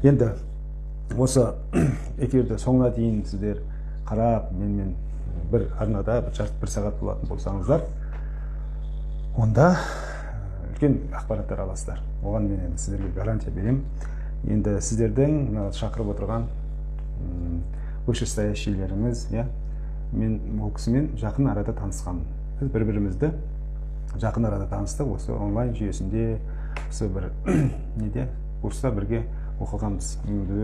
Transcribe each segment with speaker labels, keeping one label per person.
Speaker 1: Енді осы эфирді соңына дейін сіздер қарап, менімен бір арнада бір сағат болатын болсаңыздар, онда үлкен ақпараттар аласыздар. Оған мен енді сіздерге гарантия берем. Енді сіздердің шақырып отырған вышестоящийлеріңіз, мен ол кісімен жақын арада танысқанмын. Біз бір-бірімізді жақын арада таныстық, осы онлайн жүйесінде, осы бір курста бірге оқығанбыз.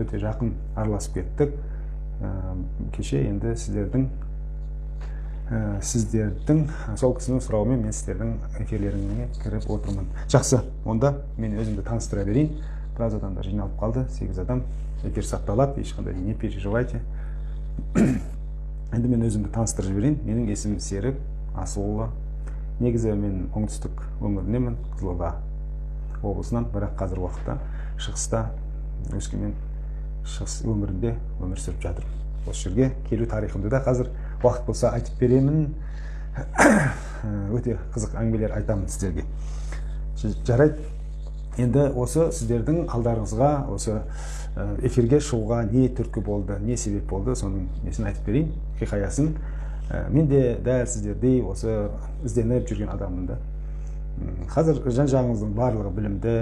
Speaker 1: Өте жақын араласып кеттік. Кеше енді сіздердің сол кісінің сұрауымен мен сіздердің эфирлеріңе кіріп отырмын. Жақсы, онда мен өзімді таныстыра берейін. Біраз адамдар жиналып қалды, 8 адам. Эфир сақталады, ешқандай не переживайте. Енді мен өзімді таныстырып жіберейін. Менің есімім Серік Асылұлы. Негізі мен оңтүстік өңіріненмін, Қызылорда облысынан, бірақ қазір уақытта шығыста, Өскемен шығыс өңірінде өмір сүріп жатырмын. Осы жерге келу тарихымды да қазір уақыт болса айтып беремін. Өте қызық әңгімелер айтамын сіздерге. Жарайды. Енді осы сіздердің алдарыңызға осы эфирге шығуға не түрткі болды, не себеп болды, соның несін айтып берейін, хикаясын. Мен де дәл сіздердей осы ізденіп жүрген адаммын да. Қазір жан-жағыңыздың барлығы білімді,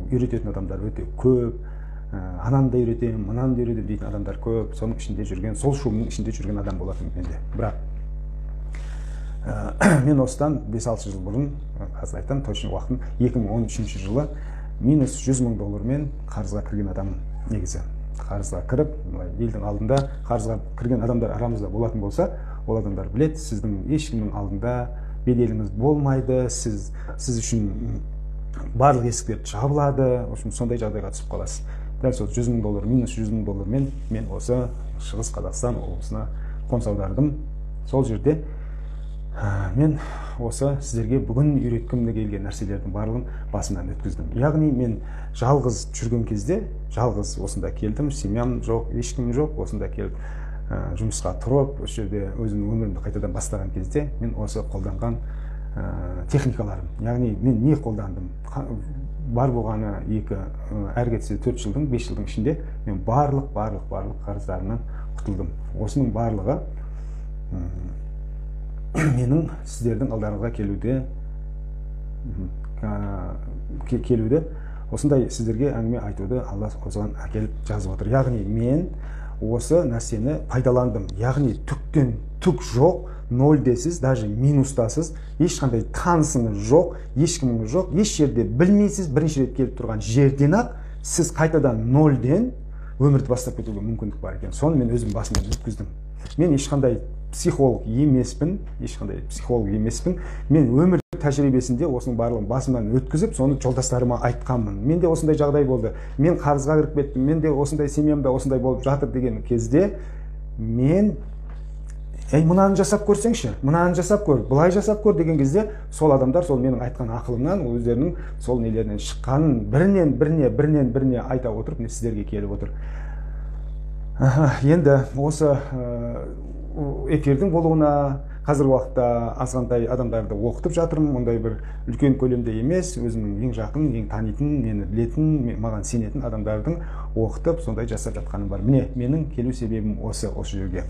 Speaker 1: үйрететін адамдар өте көп. Ананы да үйретемін, мынаны да үйретемін дейтін адамдар көп. Соның ішінде жүрген, сол шумның ішінде жүрген адам болатын менде. Бірақ мен осыдан 5-6 жыл бұрын, қазір айтам, точно уақытын 2013 жылы минус $100,000 мен қарызға кірген адаммын негізі. Қарызға кіріп, елдің алдында қарызға кірген адамдар арамызда болатын болса, ол адамдар білет, сіздің ешкімнің алдында беделіңіз болмайды, сіз үшін барлық есіктер жабылады, сондай жағдайға түсіп қаласыз. Дәл сол $100,000, минус $100,000 мен осы Шығыс Қазақстан облысына қоныс аудардым. Сол жерде мен осы сіздерге бүгін үйреткімді келген нәрселердің барлығын басымнан өткіздім. Яғни мен жалғыз жүрген кезде, жалғыз осында келдім, семьям жоқ, ешкім жоқ, осында келіп жұмысқа тұрып, осы жерде өзімнің өмірімді қайтадан бастаған кезде мен осы қолданған техникаларым, яғни мен не қолдандым? Бар болғаны әр кетсе 4 жылдың, 5 жылдың ішінде мен барлық қарыздарымнан құтылдым. Осының барлығы менің сіздердің алдарыңызға келуде осындай сіздерге әңгіме айтуды Алла осыған әкеліп жазып отыр. Яғни мен осы нәрсені пайдаландым. Яғни түктен түк жоқ, нөлдесіз, даже минустасыз, ешқандай танысыңыз жоқ, ешкіміңіз жоқ, еш жерде білмейсіз, бірінші рет келіп тұрған жерден ақ сіз қайтадан нөлден өмірді бастап кетуге мүмкіндік бар екен. Соны мен өзім басымнан өткіздім. Мен ешқандай психолог емеспін. Мен өмір тәжірибесінде осының барлығын басымнан өткізіп, соны жолдастарыма айтқанмын. Менде осындай жағдай болды. Мен қарызға кіріп кеттім. Менде осындай семьямда осындай болып жатыр деген кезде мен мынаны жасап көрсеңші, мынаны жасап көр, былай жасап көр деген кезде сол адамдар сол менің айтқан ақылымнан өздерінің сол нелерінен шыққанын бірінен айта отырып, сіздерге келіп отыр. Енді осы эфирдің болуына қазір уақытта азғантай адамдарды оқытып жатырмын. Ондай бір үлкен көлемде емес, өзімнің ең жақын, ең танитын, мені білетін, маған сенетін адамдардың оқытып, сондай жасап жатқаным бар. Міне, менің келу себебім осы жерге.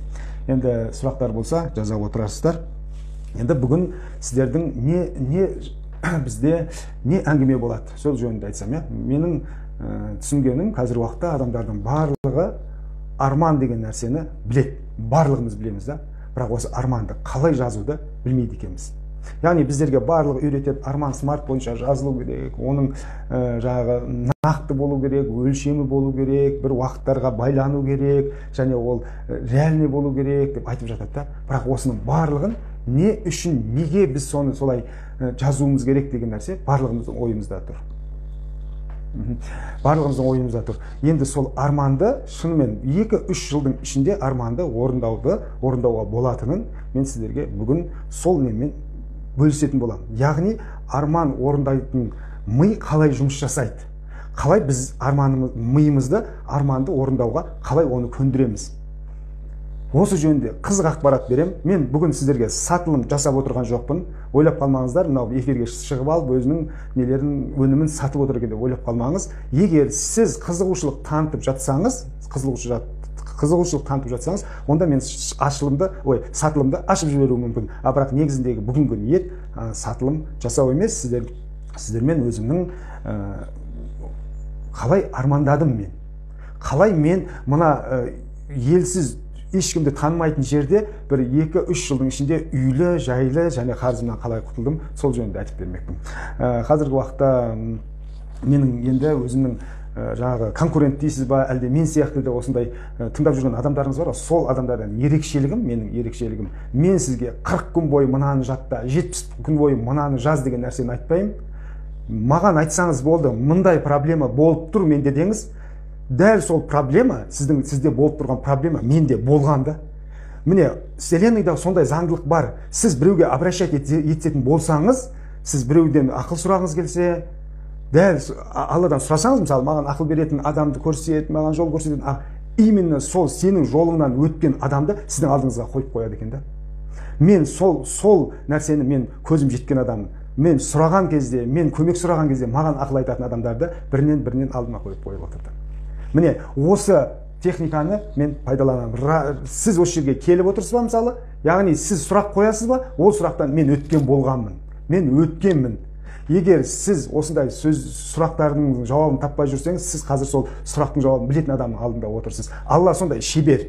Speaker 1: Енді сұрақтар болса, жаза отырасыздар. Енді бүгін сіздердің бізде не әңгіме болады? Сол жөнінде айтсам, менің түсінгенім қазір уақытта адамдардың барлығы арман деген нәрсені біледі. Барлығымыз білеміз да, бірақ осы арманды қалай жазуды білмейді екенбіз. Яғни біздерге барлығы үйретеді, арман смарт бойынша жазылу керек, оның нақты болу керек, өлшемі болу керек, бір уақыттарға байлану керек, және ол реальный болу керек деп айтып жатады да. Бірақ осының барлығын не үшін, неге біз соны солай жазуымыз керек деген нәрсе барлығымыздың ойымызда тұр. Енді сол арманды шынымен 2-3 жылдың ішінде арманды орындауға болатынын мен сіздерге бүгін сол немен бөлісетін боламын. Яғни арман орындайтын ми қалай жұмыс жасайды? Қалай біз миымызды арманды орындауға қалай оны көндіреміз? осы жөнінде қызық ақпарат берем. Мен бүгін сіздерге сатылым жасап отырған жоқпын. Ойлап қалмаңыздар, мынау эфирге шығып алып өзінің нелерін, өнімін сатып отыр екен деп ойлап қалмаңыз. Егер сіз қызығушылық танытып жатсаңыз, онда мен сатылымды ашып жіберуім мүмкін. Бірақ негізіндегі бүгінгі ниет сатылым жасау емес, сіздермен өзімнің қалай армандадым мен. Қалай мен мына елсіз, ешкімді танымайтын жерде бір 2-3 жылдың ішінде үйлі, жайлы және қарызымнан қалай құтылдым, сол жөнінде айтып бермекпін. Қазіргі уақытта менің енді өзімнің жаңағы конкурент дейсіз ба, әлде мен сияқты да осындай тыңдап жүрген адамдарыңыз бар. Сол адамдардан менің ерекшелігім, мен сізге 40 күн бойы мынаны жатта, 70 күн бойы мынаны жаз деген нәрсені айтпаймын. Маған айтсаңыз болды, мындай проблема болып тұр менде деңіз, дәл сол проблема, сізде болып тұрған проблема менде болғанда. Міне, вселенныйда сондай заңдылық бар. Сіз біреуге обращать ететін болсаңыз, сіз біреуден ақыл сұрағыңыз келсе, дәл Алладан сұрасаңыз, мысалы, маған ақыл беретін адамды көрсет, маған жол көрсететін, именно сол сенің жолыңнан өткен адамды сіздің алдыңызға қойып қояды екен да. Мен сол нәрсені мен көзім жеткен адаммын. Мен сұраған кезде, мен көмек сұраған кезде маған ақыл айтатын адамдарды бірінен алдыма қойып отырды. Міне, осы техниканы мен пайдаланамын. Сіз осы жерге келіп отырсыз ба, мысалы, яғни сіз сұрақ қоясыз ба, ол сұрақтан мен өткен болғанмын. Мен өткенмін. Егер сіз осындай сұрақтардың жауабын таппай жүрсеңіз, сіз қазір сол сұрақтың жауабын білетін адамның алдында отырсыз. Алла сондай шебер.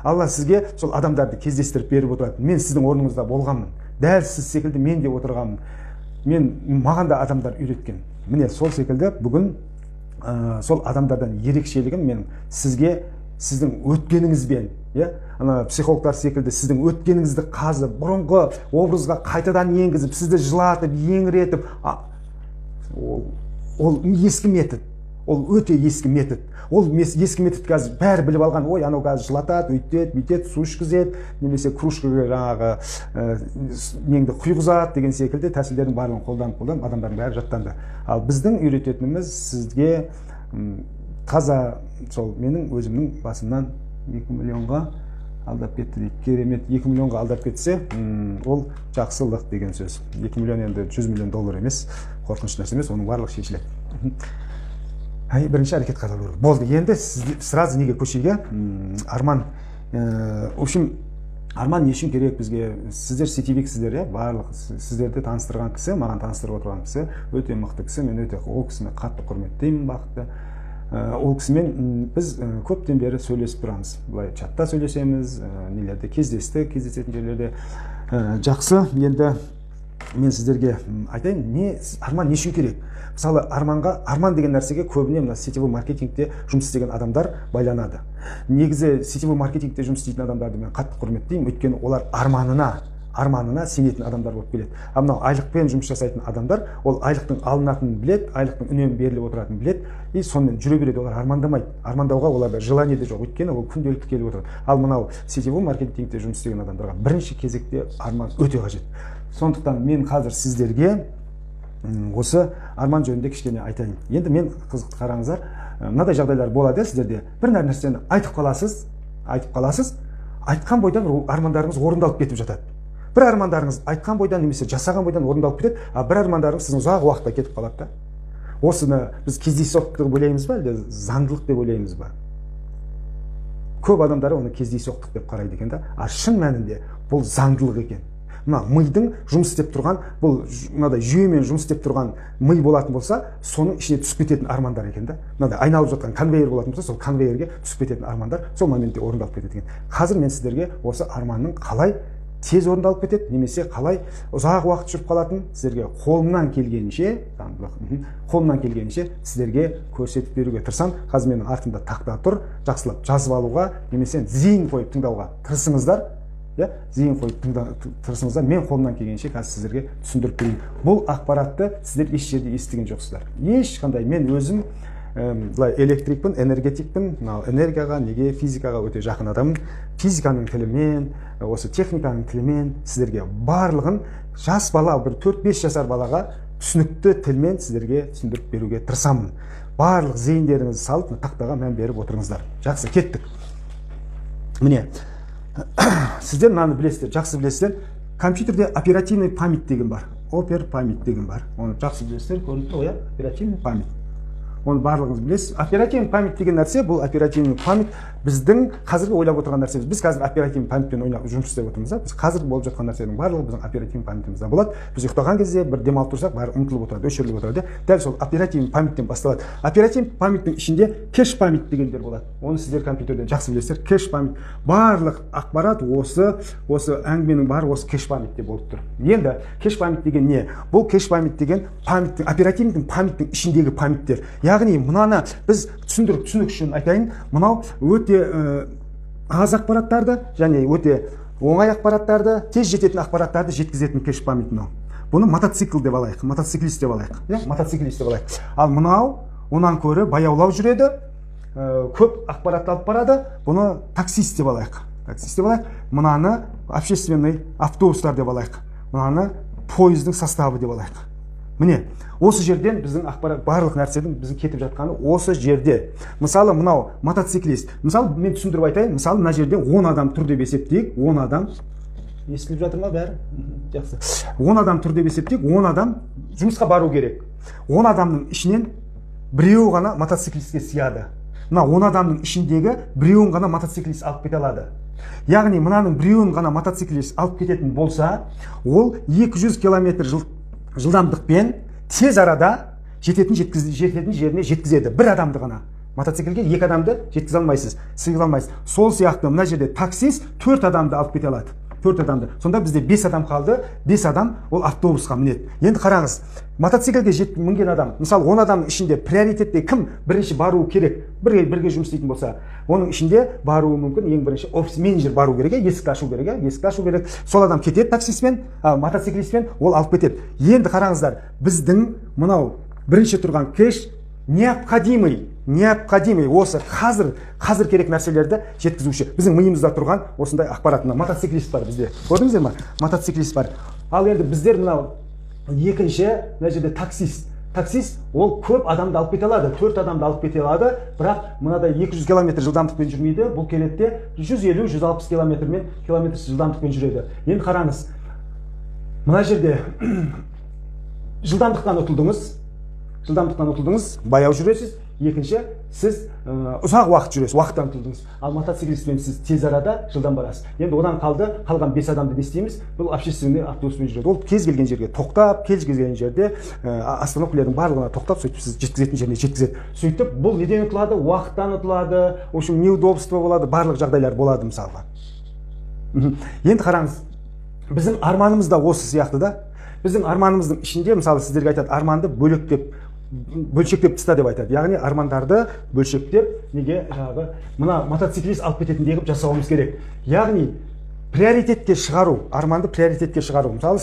Speaker 1: Алла сізге сол адамдарды кездестіріп беріп отырады. Мен сіздің орныңызда болғанмын. Дәл сіз секілді мен де отырғанмын. Маған да адамдар үйреткен. Міне сол секілді бүгін сол адамдардан ерекшелігім мен сізге сіздің өткеніңізбен, психологтар секілді сіздің өткеніңізді қазып, бұрынғы образға қайтадан енгізіп, сізді жылатып, еңіретіп, ол ескі метод. Ол өте ескі метод. Ол ескі метод қазір бәрі біліп алған. Ой, анау қазір жылатады, өйтеді, бүйтеді, су ішкізеді, немесе кружкаға жаңағы неңді құйғызады деген секілді тәсілдердің барлығын қолданып адамдардың бәрі жаттанды. Ал біздің үйрететініміз сізге таза, сол менің өзімнің басымнан 2 миллионға алдап кетті дейді. Керемет, 2 миллионға алдап кетсе, ол жақсылық деген сөз. 2 миллион енді 100 миллион доллар емес, қорқынышты нәрсе емес, оның барлығы шешіледі. Бірінші әрекет қадалу керек. Болды, енді сразу неге көшеге? Арман. В общем, арман не үшін керек бізге? Сіздер сетевиксіздер, барлық сіздерді таныстырған кісі, маған таныстырып отырған кісі, өте мықты кісі, мен өте ол кісіні қатты құрметтеймін, бақытты. Ол кісімен біз көптен бері сөйлесіп тұрамыз. Былай чатта сөйлесеміз, нелерде кездесетін жерлерде жақсы. Енді мен сіздерге айтайын, арман не үшін керек? Мысалы, арман деген нәрсеге көбіне мына сетевой маркетингте жұмыс істеген адамдар байланады. Негізі сетевой маркетингте жұмыс істейтін адамдарды мен қатты құрметтеймін, өйткені олар арманына сенетін адамдар болып келеді. Мынау айлықпен жұмыс жасайтын адамдар, ол айлықтың алынатынын біледі, айлықтың үнемі беріліп отыратынын біледі, и сонымен жүре береді, олар армандамайды. Армандауға оларда желание де жоқ, өйткені ол күнделікті келіп отырады. Ал мынау сетевой маркетингте жұмыс істеген адамдарға бірінші кезекте арман өте қажет. Сондықтан мен қазір сіздерге осы арман жөнінде кішкене айтайын. Енді мен қызықты қараңыздар, мынадай жағдайлар болады сіздерде. Бір нәрсені айтып қаласыз, айтқан бойдан армандарыңыз орындалып кетіп жатады. Бір армандарыңыз айтқан бойдан немесе жасаған бойдан орындалып кетеді, а бір армандарыңыз сіздің ұзақ уақытта кетіп қалады да. Осыны біз кездейсоқ деп ойлаймыз ба, әлде заңдылық деп ойлаймыз ба? Көп адамдар оны кездейсоқтық деп қарайды екен да, а шын мәнінде бұл заңдылық екен. Мына мидың жұмыс істеп тұрған, бұл мынадай жүйемен жұмыс істеп тұрған ми болатын болса, соның ішіне түсіп кететін армандар екен да. Мынадай айналып жатқан конвейер болатын болса, сол конвейерге түсіп кететін армандар сол моментте орындалып кетеді екен. Қазір мен сіздерге осы арманның қалай тез орындалып кетеді, немесе қалай ұзақ уақыт жүріп қалатын сіздерге қолымнан келгенше сіздерге көрсетіп беруге тырысам. Қазір менің артымда тақта тұр, жақсылап жазып алуға, немесе зейін қойып тыңдауға тырысыңыздар. Зейін қойып тырысыңыздар, мен қолымнан келгенше қазір сіздерге түсіндіріп берейін. Бұл ақпаратты сіздер еш жерде естіген жоқсыздар. Ешқандай, мен өзім электрикпін, энергетикпін, энергияға, неге, физикаға өте жақын адаммын. Физиканың тілімен, осы техниканың тілімен сіздерге барлығын жас бала, бір 4-5 жасар балаға түсінікті тілмен сіздерге түсіндіріп беруге тырысамын. Барлық зейіндеріңізді салып, тақтаға мән беріп отырыңыздар. Жақсы, кеттік. Міне, сіздер мынаны білесіздер, жақсы білесіздер. Компьютерде оперативный память деген бар. Опер память деген бар. Оны жақсы білесіздер, көрініп тұр ғой, оперативный память. Оны барлығыңыз білесіз. Оперативный память деген нәрсе, бұл оперативный память біздің қазіргі ойлап отырған нәрсеміз. Біз қазір оперативный памятпен жұмыс істеп отырмыз. Біз қазір болып жатқан нәрсенің барлығы біздің оперативный памятімізде болады. Біз ұйықтаған кезде бір демалып тұрсақ, бәрі ұмытылып отырады, өшіріліп отырады. Дәл сол оперативный памяттен басталады. Оперативный памяттің ішінде кэш память дегендер болады. Оны сіздер компьютерден жақсы білесіздер. Кэш память. Барлық ақпарат осы әңгіменің бары осы кэш памятьте болып тұр. Енді кэш память деген не? Бұл кэш память деген памяттің, оперативный памяттің ішіндегі памяттер. Яғни мынаны біз түсінік үшін айтайын, мынау өте аз ақпараттарды және өте оңай ақпараттарды, тез жететін ақпараттарды жеткізетін кэш память мынау. Бұны мотоцикл деп алайық, мотоциклист деп алайық. Мотоциклист деп алайық. Ал мынау онан көрі баяулау жүреді, көп ақпаратты алып барады. Бұны таксист деп алайық. Таксист деп алайық. Мынаны общественный автобустар деп алайық. Мынаны поездың составы деп алайық. Міне, осы жерден біздің ақпарат барлық нәрседің біздің кетіп жатқаны осы жерде. Мысалы, мынау мотоциклист. Мысалы, мен түсіндіріп айтайын. Мысалы, мына жерде 10 адам тұр деп есептейік. 10 адам. Естіліп жатыр ма бәрі? Жақсы. 10 адам тұр деп есептейік. 10 адам жұмысқа бару керек. 10 адамның ішінен біреуі ғана мотоциклистке сияды. Мына 10 адамның ішіндегі біреуін ғана мотоциклист алып кете алады. Яғни, мынаның біреуін ғана мотоциклист алып кететін болса, ол 200 км жылдамдықпен тез арада жететін жеріне жеткізеді. Бір адамды ғана. Мотоциклге 2 адамды жеткізе алмайсыз, сыйғыза алмайсыз. Сол сияқты мына жерде таксист 4 адамды алып кете алады. 4 адамды. Сонда бізде 5 адам қалды. 5 адам ол автобусқа мінеді. Енді қараңыз, мотоциклге мінген адам, мысалы 10 адамның ішінде приоритетте кім бірінші баруы керек? Бірге жұмыс істейтін болса, оның ішінде баруы мүмкін ең бірінші офис менеджер бару керек, есікті ашу керек, есікті ашу керек. Сол адам кетеді таксистпен, мотоциклистпен, ол алып кетеді. Енді қараңыздар, біздің мынау бірінші тұрған кэш необходимый осы қазір керек нәрселерді жеткізуші. Біздің миымызда тұрған осындай ақпаратына мотоциклист бар бізде. Көрдіңіздер ме? Мотоциклист бар. Ал енді біздер мынау екінші, мына жерде таксист. Таксист ол көп адамды алып кете алады, 4 адамды алып кете алады, бірақ мынадай 200 км жылдамдықпен жүрмейді. Бұл келетте 150-160 км жылдамдықпен жүреді. Енді қараңыз. Мына жерде жылдамдықтан ұтылдыңыз, баяу жүресіз. Екінші, сіз ұзақ уақыт жүресіз, уақыттан ұтылдыңыз. Ал мотоциклистпен сіз тез арада жылдам барасыз. Енді одан қалған 5 адамды не істейміз? Бұл общественный автобуспен жүреді. Ол кез келген жерге тоқтап, кез келген жерде остановкалардың барлығына тоқтап, сөйтіп сіз жеткізетін жеріне жеткізеді. Сөйтіп бұл неден ұтылады? Уақыттан ұтылады, в общем, неудобство болады, барлық жағдайлар болады мысалға. Енді қараңыз, біздің арманымыз да осы сияқты да. Біздің арманымыздың ішінде, мысалы, сіздерге айтады, арманды бөлшектеп тыста деп айтады. Яғни армандарды бөлшектеп, неге жаңағы мына мотоциклист алып кететіндей қылып жасауымыз керек. Яғни приоритетке шығару, арманды приоритетке шығару. Мысалы,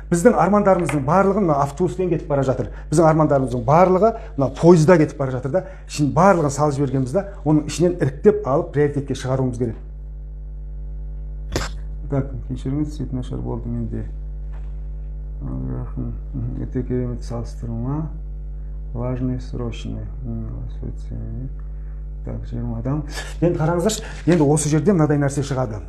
Speaker 1: біздің армандарымыздың барлығы мына автобуспен кетіп бара жатыр. Біздің армандарымыздың барлығы мына пойызда кетіп бара жатыр да. Ішін барлығын салып жібергенімізде, оның ішінен іріктеп алып приоритетке шығаруымыз керек. Так, кешіріңіз, свет нашар болды менде. Это керемет салыстырма. Важный, срочный. Так, 20 адам. Енді қараңыздаршы, енді осы жерде мынадай нәрсе шығады.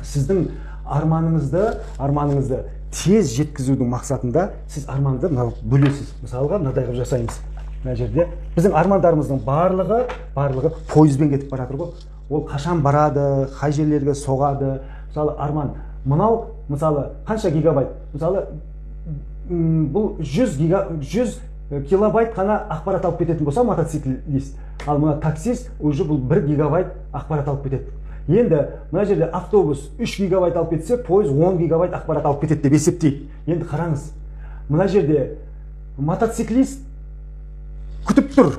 Speaker 1: Сіздің арманыңызды тез жеткізудің мақсатында сіз арманды бөлесіз. Мысалға, мынадай қылып жасаймыз. Мына жерде біздің армандарымыздың барлығы пойызбен кетіп бара жатыр ғой. Ол қашан барады, қай жерлерге соғады. Мысалы, арман мынау, мысалы, қанша гигабайт? Мысалы, бұл 100 килобайт қана ақпарат алып кететін болса мотоциклист. Ал мына таксист уже бұл 1 гигабайт ақпарат алып кетеді. Енді мына жерде автобус 3 гигабайт алып кетсе, пойыз 10 гигабайт ақпарат алып кетеді деп есептейді. Енді қараңыз, мына жерде мотоциклист күтіп тұр.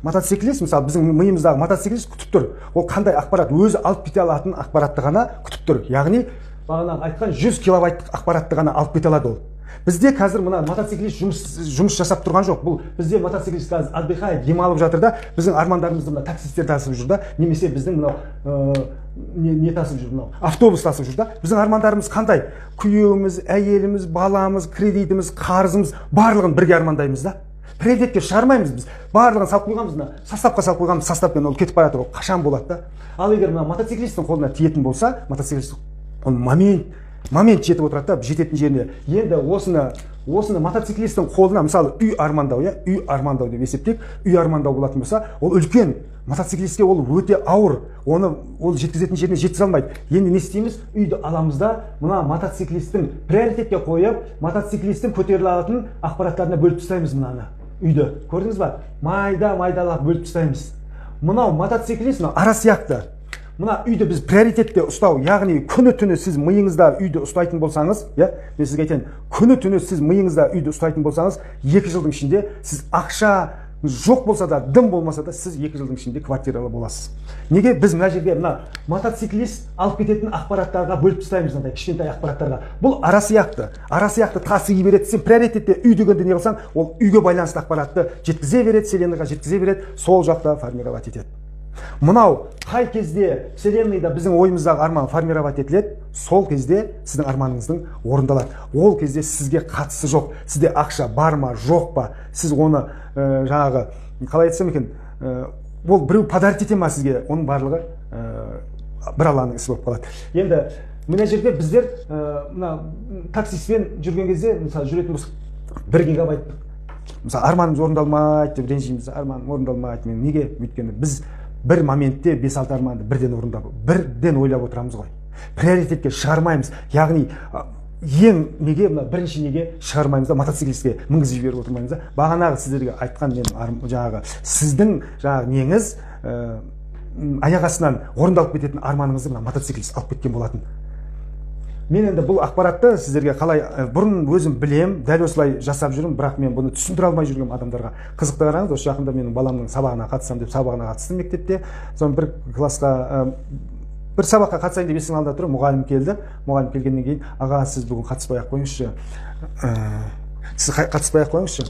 Speaker 1: Мотоциклист, мысалы, біздің миымыздағы мотоциклист күтіп тұр. Ол қандай ақпарат, өзі алып кете алатын ақпаратты ғана күтіп тұр. Яғни, бағана айтқан 100 килобайттық ақпаратты ғана алып кете алады ол. Бізде қазір мына мотоциклист жұмыс жасап тұрған жоқ. Бұл бізде мотоциклист қазір отдыхает, демалып жатыр да, біздің армандарымызды мына таксисттер тасып жүр да, немесе біздің мынау не тасып жүр, мынау автобус тасып жүр да. Біздің армандарымыз қандай? Күйеуіміз, әйеліміз, баламыз, кредитіміз, қарызымыз барлығын бірге армандаймыз да. приоритетке шығармаймыз біз. Барлығын салып қойғанбыз, мына составқа салып қойғанбыз, составпен ол кетіп бара жатыр, ол қашан болады да. Ал егер мына мотоциклисттің қолына тиетін болса, мотоциклист ол момент жетіп отырады да жететін жеріне. Енді осыны мотоциклисттің қолына мысалы үй армандау, үй армандау деп есептейік. Үй армандау болатын болса, ол үлкен, мотоциклистке ол өте ауыр, ол жеткізетін жеріне жеткізе алмайды. Енді не істейміз? Үйді аламыз да мына мотоциклисттің приоритетке қойып, мотоциклисттің көтеріле алатын ақпараттарына бөліп тастаймыз мынаны. Үйді көрдіңіз ба? Майдалап бөліп тастаймыз. Мынау мотоциклист ара сияқты. Мына үйді біз приоритетте ұстау, яғни күні-түні сіз миыңызда үйді ұстайтын болсаңыз, мен сізге айтайын, күні-түні сіз миыңызда үйді ұстайтын болсаңыз, 2 жылдың ішінде сіз ақша жоқ болса да, дым болмаса да, сіз 2 жылдың ішінде квартиралы боласыз. Неге біз мына жерге мына мотоциклист алып кететін ақпараттарға бөліп тастаймыз, мынандай кішкентай ақпараттарға? Бұл ара сияқты тасыға береді. Сен приоритетте үй дегенде не қылсаң, ол үйге байланысты ақпаратты жеткізе береді, вселенныйға жеткізе береді, сол жақта формировать етеді. Мынау қай кезде вселенныйда біздің ойымыздағы арман формировать етіледі, сол кезде сіздің арманыңыздың орындалады. Ол кезде сізге қатысы жоқ. Сізде ақша бар ма, жоқ па? Сіз оны жаңағы қалай айтсам екен, ол біреу подарить ете ма сізге? Оның барлығы бір Алланың ісі болып қалады. Енді мына жерде біздер мына таксиспен жүрген кезде, мысалы жүретін болсақ, 1 гигабайт мысалы арманымыз орындалмайды деп ренжиміз. Арманым орындалмайды. Мен неге? Өйткені біз бір моментте 5-6 арманды бірден ойлап отырамыз ғой. Приоритетке шығармаймыз. Яғни неге бірінші неге шығармаймыз да, мотоциклистке мінгізіп жіберіп отырмаймыз да. Бағанағы сіздерге айтқан мен жаңағы сіздің жаңағы неңіз аяқ астынан орындалып кететін арманыңызды мына мотоциклист алып кеткен болатын. Мен енді бұл ақпаратты сіздерге қалай бұрын өзім білем, дәл осылай жасап жүрмін, бірақ мен бұны түсіндіре алмай жүрген адамдарға қызықты қараңыз. Осы жақында менің баламның сабағына қатысам деп сабағына қатыстым мектепте. Соны бір сабаққа қатысайын деп есіктің алдында тұрып, мұғалім келді. Мұғалім келгеннен кейін, аға, сіз бүгін қатыспай ақ қойыңызшы. Сіз қатыспай ақ қойыңызшы.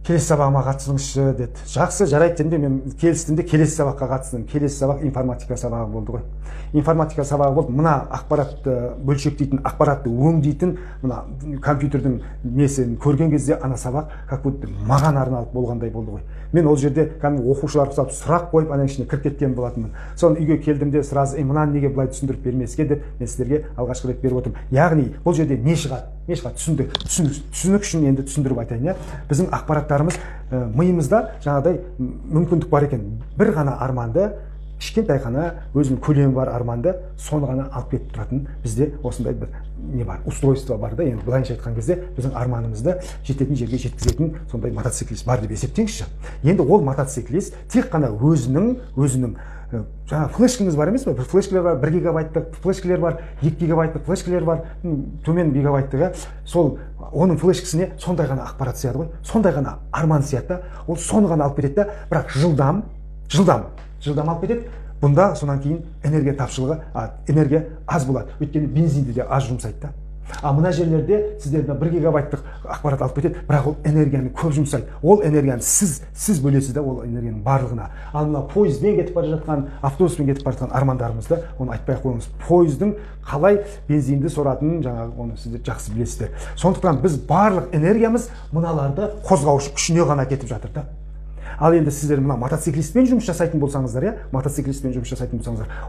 Speaker 1: Келесі сабағыма қатысыңызшы деді. Жақсы, жарайды дедім де мен келістім де келесі сабаққа қатыстым. Келесі сабақ информатика сабағы болды ғой. Информатика сабағы болды. Мына ақпаратты бөлшектейтін, ақпаратты өңдейтін, мына компьютердің несін көрген кезде ана сабақ как будто маған арналып болғандай болды ғой. Мен ол жерде кәдімгі оқушылар ұқсап сұрақ қойып ана ішіне кіріп кеткен болатынмын. Соны үйге келдім де сразу мынаны неге былай түсіндіріп бермеске деп мен сіздерге алғашқы рет беріп отырмын. Яғни бұл жерде не шығады? Түсінік үшін енді түсіндіріп айтайын. Біздің ақпараттарымыз миымызда жаңағыдай мүмкіндік бар екен. Бір ғана арманды, кішкентай ғана өзінің көлемі бар арманды соны ғана алып кетіп тұратын бізде осындай бір не бар, устройство бар да. Енді былайынша айтқан кезде біздің арманымызды жететін жерге жеткізетін сондай мотоциклист бар деп есептеңізші. Енді ол мотоциклист тек қана өзінің жаңа флешкаңыз бар емес пе? Флешкалар бар, 1 гигабайттық флешкалар бар, 2 гигабайттық флешкалар бар, төмен гигабайттығы. Сол оның флешкасіне сондай ғана ақпарат сияды ғой, сондай ғана арман сияды да, ол соны ғана алып кетеді да, бірақ жылдам алып кетеді. Бұнда сонан кейін энергия тапшылығы, энергия аз болады. Өйткені бензинді де аз жұмсайды да. Мына жерлерде сіздерден 1 гигабайттық ақпарат алып кетеді, бірақ ол энергияны көп жұмсайды. Ол энергияны сіз бөлесіз да, ол энергияның барлығына. Ал мына пойызбен кетіп бара жатқан, автобуспен кетіп бара жатқан армандарымызды оны айтпай қойыңыз. Пойыздың қалай бензинді соратынын жаңағы оны сіздер жақсы білесіздер. Сондықтан біз барлық энергиямыз мыналарды қозғаушы күшіне ғана кетіп жатыр да. Ал енді сіздер мына мотоциклистпен жұмыс жасайтын болсаңыздар,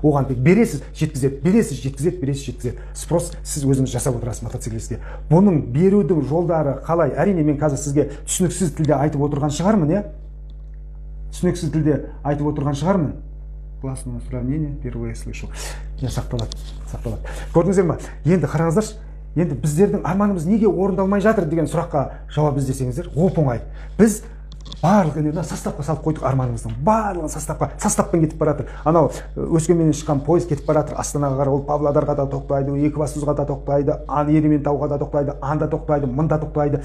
Speaker 1: оған тек бересіз, жеткізеді. Спрос сіз өзіңіз жасап отырасыз мотоциклистке. Бұның берудің жолдары қалай? Әрине мен қазір сізге түсініксіз тілде айтып отырған шығармын, Классное сравнение, впервые слышу. Сақталады. Көрдіңіздер ме? Енді қараңыздаршы. Енді біздердің арманымыз неге орындалмай жатыр деген сұраққа жауап іздесеңіздер, оп-оңай. Біз барлық энергияны составқа салып қойдық, арманымыздың барлығын составпен кетіп баратыр. Анау Өскеменнен шыққан пойыз кетіп баратыр Астанаға қарай, ол Павлодарға да тоқтайды, Екібастұзға да тоқтайды, Ерейментауға да тоқтайды, анда тоқтайды, мында тоқтайды.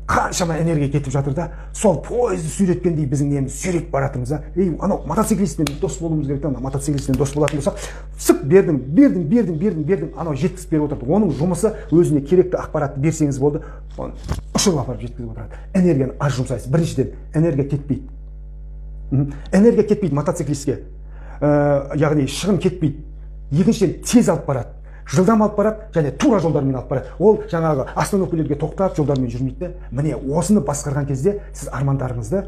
Speaker 1: Қаншама энергия кетіп жатыр да, сол пойызды сүйреткендей біздің неміз сүйретіп баратырмыз да. Анау мотоциклистпен дос болуымыз керек та, мотоциклистпен дос болатын болсақ, сық бердің, анау жеткізіп беріп отырды. Оның жұмысы өзіне керекті ақпаратты берсеңіз болды, оны ұшырып апарып жеткізіп отырады. Энергияны аз жұмсайсыз. Біріншіден, энергия кетпейді. Энергия кетпейді мотоциклистке. Яғни шығын кетпейді. Екіншіден, тез алып барады. жылдам алып барады және тура жолдармен алып барады. Ол жаңағы остановкалерге тоқтап жолдармен жүрмейді. Міне осыны басқарған кезде сіз армандарыңызды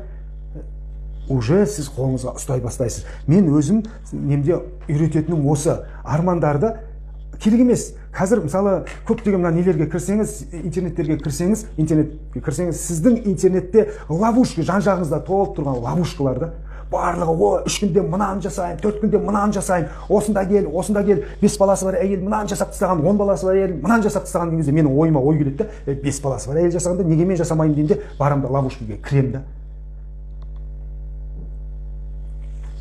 Speaker 1: уже сіз қолыңызға ұстай бастайсыз. Мен өзім немде үйрететінім осы армандарды керек емес. Қазір мысалы көптеген мына нелерге кірсеңіз, интернетке кірсеңіз, сіздің интернетте ловушка, жан-жағыңызда толып тұрған ловушкаларды барлығы 3 күнде мынаны жасайын, 4 күнде мынаны жасайын, осында кел, 5 баласы бар әйел мынаны жасап тастаған, 10 баласы бар әйел мынаны жасап тастаған деген кезде менің ойыма ой келеді де, 5 баласы бар әйел жасағанда неге мен жасамайын деймін де, барамын да ловушкаға кіремін да.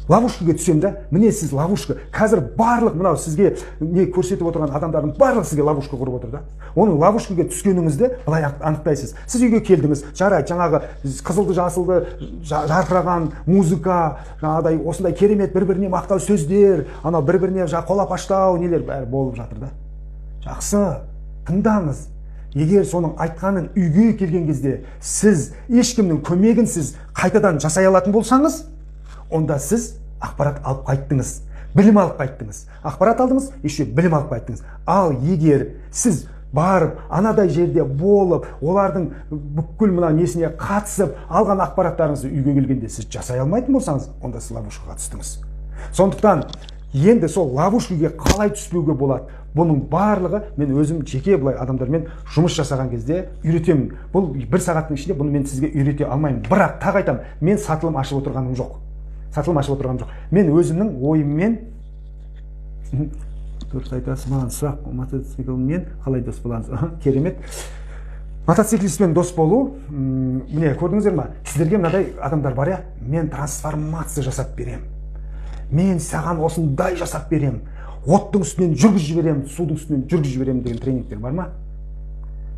Speaker 1: Ловушкаға түсем да, міне сіз ловушка. Қазір барлық мынау сізге не көрсетіп отырған адамдардың барлығы сізге ловушка құрып отыр да. Оның ловушкаға түскеніңізді былай анықтайсыз. Сіз үйге келдіңіз, жарайды, жаңағы қызылды жасылды жарқыраған музыка, жаңағыдай осындай керемет бір-біріне мақтау сөздер, анау бір-біріне қолапаштау нелер бәрі болып жатыр да. Жақсы, тыңдаңыз. Егер соның айтқанын үйге келген кезде сіз ешкімнің көмегінсіз қайтадан жасай алатын болсаңыз, онда сіз ақпарат алып қайттыңыз, білім алып қайттыңыз. Ақпарат алдыңыз, еще білім алып қайттыңыз. Ал егер сіз барып, анадай жерде болып, олардың бүкіл мына несіне қатысып, алған ақпараттарыңызды үйге келгенде сіз жасай алмайтын болсаңыз, онда сіз ловушкаға түстіңіз. Сондықтан енді сол ловушкаға қалай түспеуге болады? Бұның барлығы мен өзім жеке былай адамдармен жұмыс жасаған кезде үйретемін. Бұл 1 сағаттың ішінде бұны мен сізге үйрете алмаймын. Бірақ тағы айтамын, мен сатылым ашып отырғаным жоқ. Мен өзімнің ойыммен дұрыс айтасыз, маған сұрақ, мотоциклмен қалай дос боламыз? Керемет. Мотоциклистпен дос болу, міне көрдіңіздер ме? Сіздерге мынадай адамдар бар, мен трансформация жасап берем. Мен саған осындай жасап берем. Оттың үстінен жүргізіп жіберем, судың үстінен жүргізіп жіберем деген тренингтер бар ма?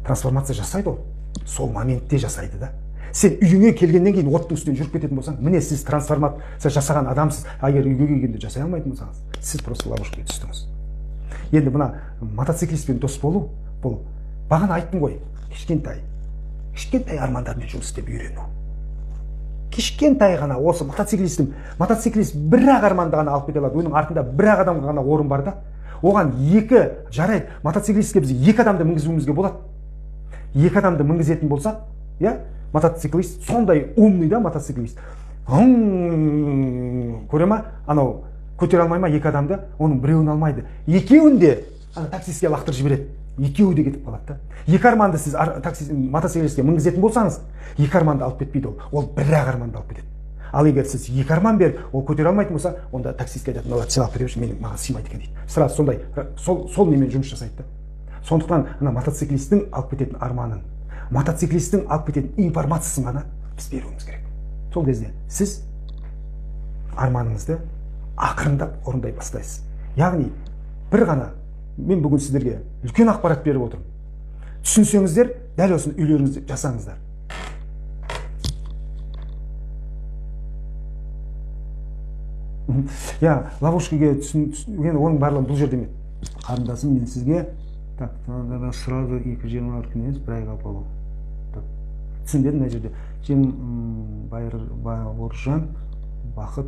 Speaker 1: Трансформация жасайды ол. Сол моментте жасайды да. Сен үйіңе келгеннен кейін оттың үстінен жүріп кететін болсаң, міне сіз трансформация жасаған адамсыз. Егер үйге келгенде жасай алмайтын болсаңыз, сіз просто ловушкаға түстіңіз. Енді мына мотоциклистпен дос болу, бұл бағана айттым ғой, кішкентай армандармен жұмыс істеп үйрену. Кішкентай ғана осы мотоциклист бір-ақ арманды ғана алып кете алады. Оның артында бір-ақ адамға ғана орын бар да. Оған жарайды, мотоциклистке біз 2 адамды мінгізуімізге болады. 2 адамды мінгізетін болсақ, мотоциклист сондай умный да мотоциклист. Көре ма? Анау көтере алмай ма 2 адамды? Оның біреуін алмайды. Екеуін де таксистке лақтырып жібереді. Екеуі де кетіп қалады да. 2 арманды сіз мотоциклистке мінгізетін болсаңыз, 2 арманды алып кетпейді ол. Ол бір-ақ арманды алып кетеді. Ал егер сіз 2 арман беріп, ол көтере алмайтын болса, онда таксистке айтады, "Мына сен алып кете берші, маған сыймайды екен" дейді. Сразу сондай сол немен жұмыс жасайды да. Сондықтан ана мотоциклисттің алып кететін арманын, мотоциклисттің алып кететін информациясын ғана біз беруіміз керек. Сол кезде сіз арманыңызды ақырындап орындай бастайсыз. Яғни бір ғана мен бүгін сіздерге үлкен ақпарат беріп отырмын. Түсінсеңіздер, дәл осыны үйлеріңізде жасаңыздар. Ловушкаға түсінген оның барлығы бұл жерде емес. Қарындасым, мен сізге сразу 2-20 күн емес, 1 айға болу. Түсінбедім мына жерде. Бауыржан бақыт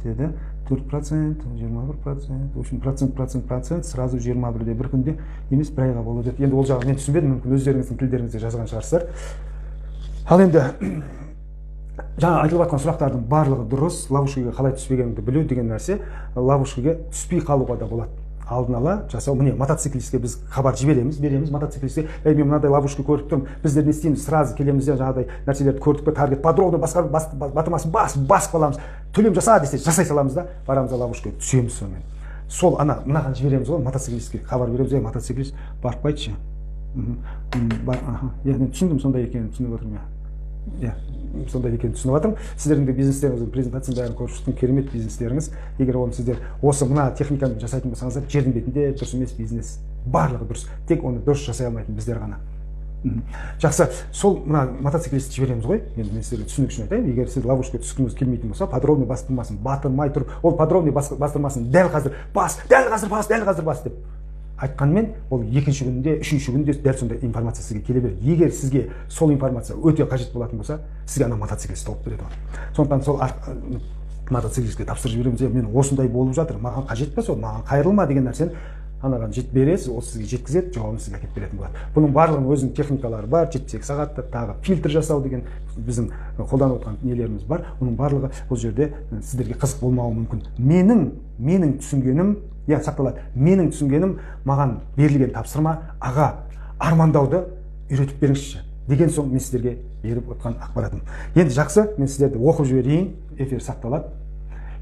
Speaker 1: деді, 4%, 21%, в общем, процент, сразу 21-де 1 күнде емес, 1 айға болу деді. Енді ол жағы мен түсінбедім, мүмкін өздеріңіздің тілдеріңізде жазған шығарсыздар. Ал енді жаңа айтылып жатқан сұрақтардың барлығы дұрыс. Ловушкаға қалай түспегеніңді білу деген нәрсе, ловушкаға түспей қалуға да болады. Алдын ала жасау. Міне мотоциклистке біз хабар береміз мотоциклистке, мен мынандай ловушка көріп тұрмын, біздер не істейміз, сразу келеміз, жаңағыдай нәрселерді көрдік, таргет подробно батырмасын басып қаламыз, төлем жаса десе жасай саламыз да, барамыз да ловушкаға түсеміз сонымен. Сол мынаған жібереміз ғой, мотоциклистке хабар береміз, мотоциклист барып қайтшы. Мен түсіндім, сондай екенін түсініп отырмын. Сондай екенін түсініп жатырмын. Сіздердің де бизнестеріңіздің презентациясын бәрін көріп шықтым, керемет бизнестеріңіз. Егер оны сіздер осы мына техникамен жасайтын болсаңыздар, жердің бетінде дұрыс емес бизнес. Барлығы дұрыс. Тек оны дұрыс жасай алмайтын біздер ғана. Жақсы, сол мына мотоциклистті жібереміз ғой. Енді мен сіздерге түсінік үшін айтайын. Егер сіз ловушкаға түскіңіз келмейтін болса, подробный бастырмасын, батырмай тұрып, ол подробный бастырмасын дәл қазір бас деп айтқанмен, ол 2-ші күнде, 3-ші күнде дәл сондай информация сізге келе береді. Егер сізге сол информация өте қажет болатын болса, сізге ана мотоциклист тауып береді. Сондықтан сол мотоциклистке тапсырып жібереміз, мен осындай болып жатыр, маған қажет па сол, маған қайырылма деген нәрсені анаған бересіз, ол сізге жеткізеді, жауабын сізге әкеліп беретін болады. Бұның барлығының өзінің техникалары бар, 78 сағатта тағы фильтр жасау деген біздің қолданып отырған нелеріміз бар. Оның барлығы бұл жерде сіздерге қызық болмауы мүмкін. Менің түсінгенім, сақталады. Менің түсінгенім, маған берілген тапсырма, аға, армандауды үйретіп беріңізші деген соң мен сіздерге беріп отқан ақпаратым. Енді жақсы, мен сіздерді оқып жіберейін, эфир сақталады.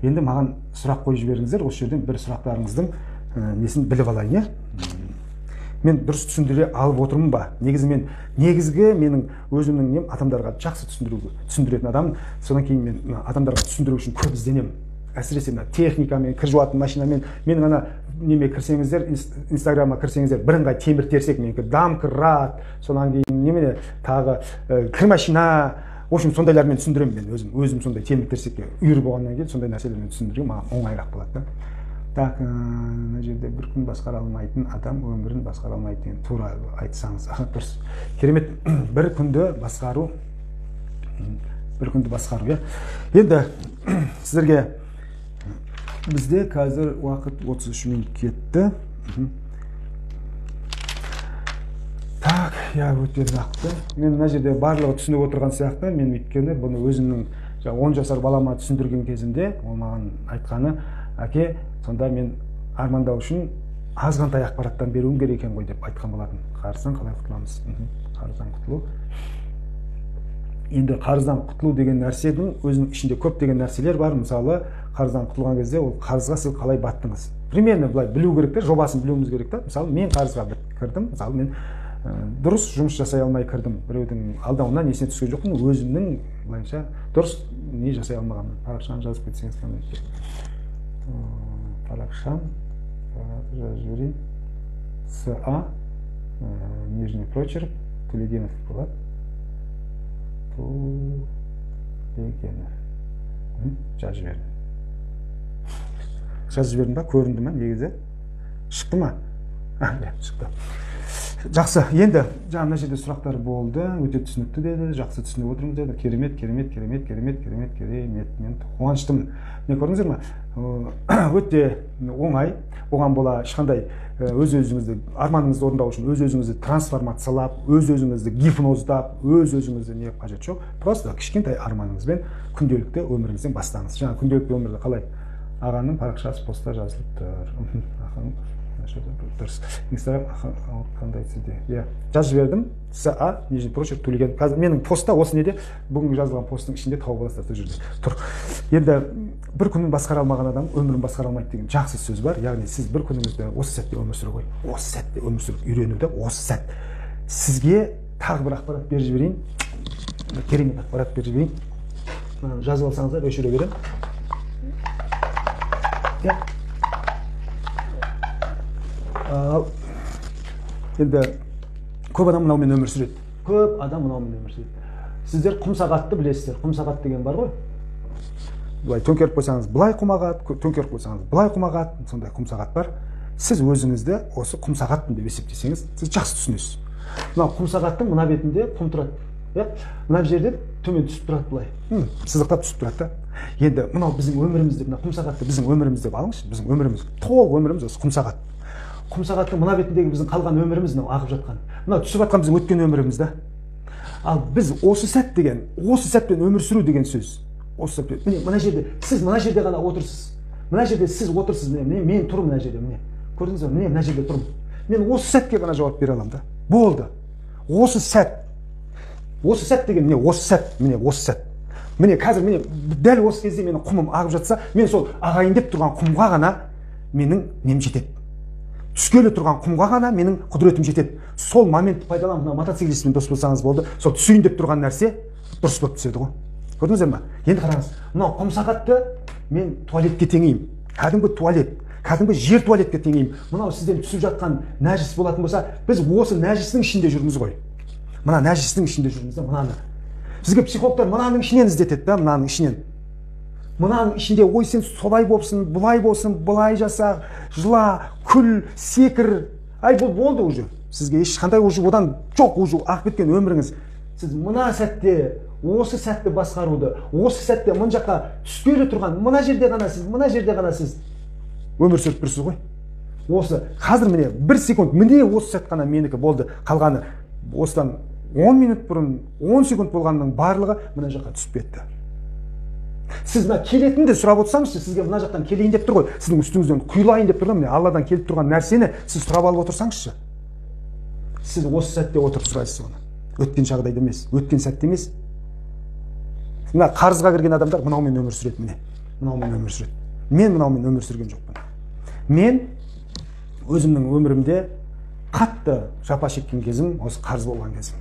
Speaker 1: Енді маған сұрақ қойып жіберіңіздер, осы жерден бір сұрақтарыңыздың несін біліп алайын. Мен дұрыс түсіндіре алып отырмын ба? Негізгі менің өзімнің нем адамдарға жақсы түсіндіретін адам. Содан кейін мен адамдарға түсіндіру үшін көп ізденемін. Әсіресе техникамен, кір жуатын машинамен, менің ана неме кірсеңіздер, инстаграмға кірсеңіздер, бірыңғай темір терсек, менікі дамкырат, сонан кейін немене тағы кір машина, в общем, сондайлармен түсіндіремін мен өзім сондай темір терсекке үйір болғаннан кейін сондай нәрселермен түсіндіруге маған оңайырақ болады да. Так, мына жерде бір күн басқара алмайтын адам өмірін басқара алмайды деген тура айтсаңыз. Дұрыс. Керемет. Бір күнді басқару, иә. Енді сіздерге бізде қазір уақыт 33 минут кетті. Так, өте нақты. Мен мына жерде барлығы түсініп отырған сияқты, мен өйткені бұны өзімнің 10 жасар балама түсіндірген кезімде, ол маған айтқаны, әке, сонда мен армандау үшін азғантай ақпараттан беруім керек екен ғой деп айтқан болатын. Қарыздан қалай құтыламыз? Қарыздан құтылу. Енді қарыздан құтылу деген нәрседің өзінің ішінде көп деген нәрселер бар. Мысалы, қарыздан құтылған кезде ол қарызға сіз қалай баттыңыз? Примерно былай білу керек те, жобасын білуіміз керек та. Мысалы, мен қарызға кірдім. Мысалы, мен дұрыс жұмыс жасай алмай кірдім. Біреудің алдауынан несіне түскен жоқпын. Өзімнің былайша дұрыс не жасай алмағанмын. Парақшаны жазып кетсеңіз қандай. Парақшам жазып жіберейін. СА нижний прочерк Төлегенов болады. Жазып жібердім. Жазып жібердім ба? Көрінді ма? Негізі шықты ма? Шықты. Жақсы, енді мына жерде сұрақтар болды, өте түсінікті деді, жақсы түсініп отырмыз деді. Керемет. Мен қуаныштымын. Не көрдіңіздер ме? Өте оңай. Оған бола ешқандай өз-өзіңізді арманыңызды орындау үшін өз-өзіңізді трансформациялап, өз-өзіңізді гипноздап, өз-өзіңізді не қажет жоқ. Просто кішкентай арманыңызбен күнделікті өміріңізден бастаңыз. Жаңа күнделікті өмірді қалай? Ағаның парақшасы постта жазылып тұр. Дұрыс. Инстаграм қандай сізде? Жазып жібердім. СА нижний прочерк Төлеген. Қазір менің постта осы неде бүгінгі жазылған посттың ішінде тауып аласыздар сол жерде. Тұр. Енді бір күнін басқара алмаған адам өмірін басқара алмайды деген жақсы сөз бар. Яғни сіз бір күніңізді осы сәтте өмір сүру ғой. Осы сәтте өмір сүріп үйренуді, осы сәт. Сізге тағы бір ақпарат беріп жіберейін. Керемет ақпарат беріп жіберейін. Жазып алсаңыздар өшіре беремін. Енді көп адам мынаумен өмір сүреді. Сіздер құм сағатты білесіздер. Құм сағат деген бар ғой. Былай төңкеріп қойсаңыз, былай құмағат, төңкеріп қойсаңыз, былай құмағат, сондай құм сағат бар. Сіз өзіңізді осы құм сағатпын деп есептесеңіз, сіз жақсы түсінесіз. Мынау құм сағаттың мына бетінде құм тұрады. Мына жерден төмен түсіп тұрады былай. Сызықтап түсіп тұрады да. Енді мынау біздің өмірімізде, мына құм сағатты біздің өміріміз деп алыңызшы. Біздің өміріміз, толық өміріміз осы құм сағат. Құм сағаттың мына бетіндегі біздің қалған өміріміз мынау ағып жатқан. Мынау түсіп жатқан біздің өткен өміріміз да. Ал біз осы сәт деген, осы сәтпен өмір сүру деген сөз. Осы сәтпен. Міне мына жерде сіз мына жерде ғана отырсыз. Мына жерде сіз отырсыз, міне мен тұрмын мына жерде, міне. Көрдіңіз бе? Міне мына жерде тұрмын. Мен осы сәтке ғана жауап бере аламын да. Болды. Осы сәт. Осы сәт деген міне осы сәт, міне осы сәт. Міне қазір міне дәл осы кезде менің құмым ағып жатса, мен сол ағайын деп тұрған құмға ғана менің нем жетеді. Түскелі тұрған құмға ғана менің құдіретім жетеді. Сол моментті пайдаланып, мына мотоциклистпен дос болсаңыз болды, сол түсейін деп тұрған нәрсе дұрыс болып түседі ғой. Көрдіңіздер ме? Енді қараңыз, мынау құм сағатты мен туалетке теңеймін. Кәдімгі туалет, кәдімгі жер туалетке теңеймін. Мынау сізден түсіп жатқан нәжіс болатын болса, біз осы нәжістің ішінде жүрміз ғой. Мына нәжістің ішінде жүрміз да, мынаны. Бізге психологтар мынаның ішінен іздетеді да, мынаның ішінен. Мынаның ішінде ой сен солай болсын, былай жаса, жыла, күл, секір. Ай, бұл болды уже. Сізге ешқандай уже одан жоқ уже ақ кеткен өміріңіз. Сіз мына сәтте, осы сәтті басқаруды, осы сәтте мына жаққа түскелі тұрған, мына жерде ғана сіз өмір сүріп тұрсыз ғой. осы қазір міне 1 секунд, міне осы сәт қана менікі болды, қалғаны осыдан 10 минут бұрын 10 секунд болғанның барлығы мына жаққа түсіп кетті. Сіз мына келетінді сұрап отырсаңызшы, сізге мына жақтан келейін деп тұр ғой, сіздің үстіңізден құйылайын деп тұр ғой, міне Алладан келіп тұрған нәрсені сіз сұрап алып отырсаңызшы. Сіз осы сәтте отырып сұрайсыз оны. Өткен жағдайда емес, өткен сәтте емес. Мына қарызға кірген адамдар мынаумен өмір сүреді, міне. Мынаумен өмір сүреді. Мен мынаумен өмір сүрген жоқпын. Мен өзімнің өмірімде қатты жапа шеккен кезім осы қарыз болған кезім.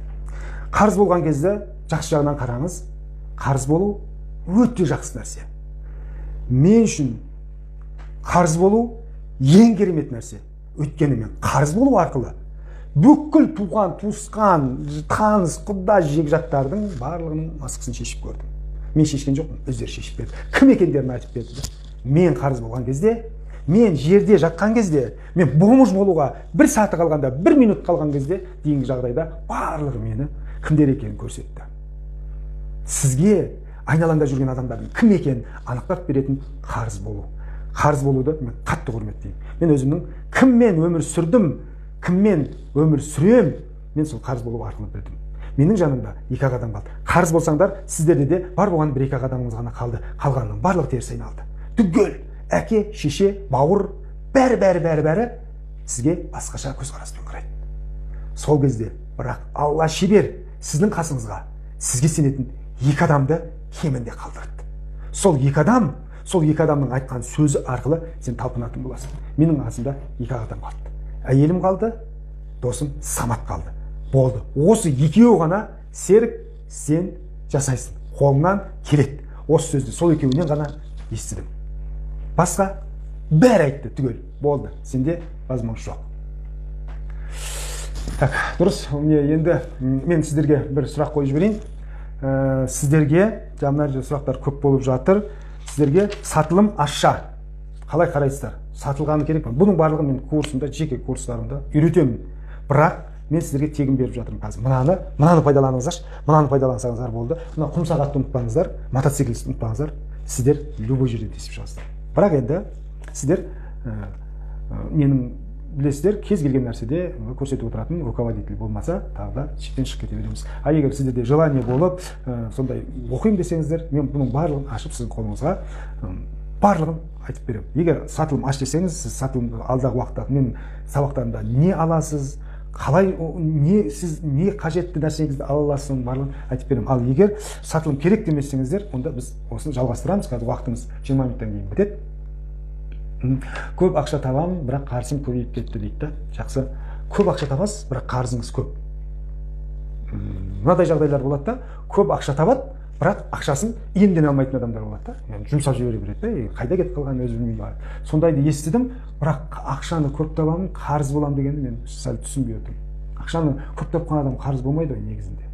Speaker 1: Қарыз болған кезде жақсы жағынан қараңыз, қарыз болу өте жақсы нәрсе. Мен үшін қарыз болу ең керемет нәрсе. Өйткені мен қарыз болу арқылы бүкіл туған, туысқан, таныс, құда, жекжаттардың барлығының маскасын шешіп көрдім. Мен шешкен жоқпын, өздері шешіп берді. Кім екендерін айтып берді. Мен қарыз болған кезде, мен жерде жатқан кезде, мен бомж болуға 1 саты қалғанда, 1 минут қалған кезде дейінгі жағдайда барлығы мені кімдер екенін көрсетті. Сізге айналаңда жүрген адамдардың кім екенін анықтап беретін қарыз болу. Қарыз болуды мен қатты құрметтеймін. Мен өзімнің кіммен өмір сүрдім, кіммен өмір сүрем, мен сол қарыз болу арқылы білдім. Менің жанымда 2 адам қалды. Қарыз болсаңдар, сіздерде де бар болған 1-2 адамыңыз ғана қалды. Қалғанның барлығы теріс айналды. Түгел, әке, шеше, бауыр, бәрі сізге басқаша көзқараспен қарайды. Сол кезде, бірақ Алла шебер, сіздің қасыңызға, сізге сенетін 2 адамды кемінде қалдырды. Сол 2 адамның айтқан сөзі арқылы сен талпынатын боласың. Менің қасымда 2 адам қалды. Әйелім қалды, досым Самат қалды. Болды. Осы 2-еу ғана серік сен жасайсың. Қолыңнан келеді. Осы сөзді сол 2-еуінен ғана естідім. Басқа бәрі айтты түгел. Болды. Сенде возможность жоқ. Так, дұрыс. Енді мен сіздерге бір сұрақ қойып жіберейін. Сіздерге жаңағы сұрақтар көп болып жатыр. Сіздерге сатылым ақша қалай қарайсыздар? Сатылғаны керек пе? Бұның барлығы мен курсымда, жеке курстарымда үйретемін. Бірақ мен сіздерге тегін беріп жатырмын қазір. Мынаны пайдаланыңыздаршы. Мынаны пайдалансаңыздар болды. Мына құм сағатты ұмытпаңыздар, мотоциклді ұмытпаңыздар. Сіздер любой жерде тесіп шығасыздар. Бірақ енді сіздер менің білесіздер, кез келген нәрседе көрсетіп отыратын руководитель болмаса, тағы да шектен шығып кете береміз. А егер сіздерде желание болып, сондай оқимын десеңіздер, мен бұның барлығын ашып сіздің қолыңызға барлығын айтып беремін. Егер сатылым аш десеңіз, сіз сатылым алдағы уақытта менің сабақтарымда не аласыз, қалай, сіз не қажетті нәрсеңізді ала аласыз, барлығын айтып беремін. Ал егер сатылым керек демесеңіздер, онда біз осыны жалғастырамыз. Қазір уақытымыз 20 минуттан кейін бітеді. Көп ақша табамын, бірақ қарызым көбейіп кетті дейді. Жақсы. Көп ақша табасыз, бірақ қарызыңыз көп. Мынадай жағдайлар болады да, көп ақша табады, бірақ ақшасын иемдене алмайтын адамдар болады да. Жұмсап жібере береді. Қайда кетіп қалғанын өзі білмей. Сондайды естідім, бірақ ақшаны көп табамын, қарыз боламын дегенді мен сәл түсінбей отырмын. Ақшаны көп тапқан адам қарыз болмайды ғой негізінде.